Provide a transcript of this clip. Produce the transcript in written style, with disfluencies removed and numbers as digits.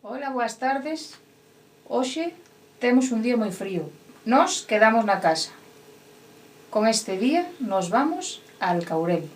Ola, boas tardes. Hoxe temos un día moi frío. Nós quedamos na casa. Con este día nos vamos al Caurel.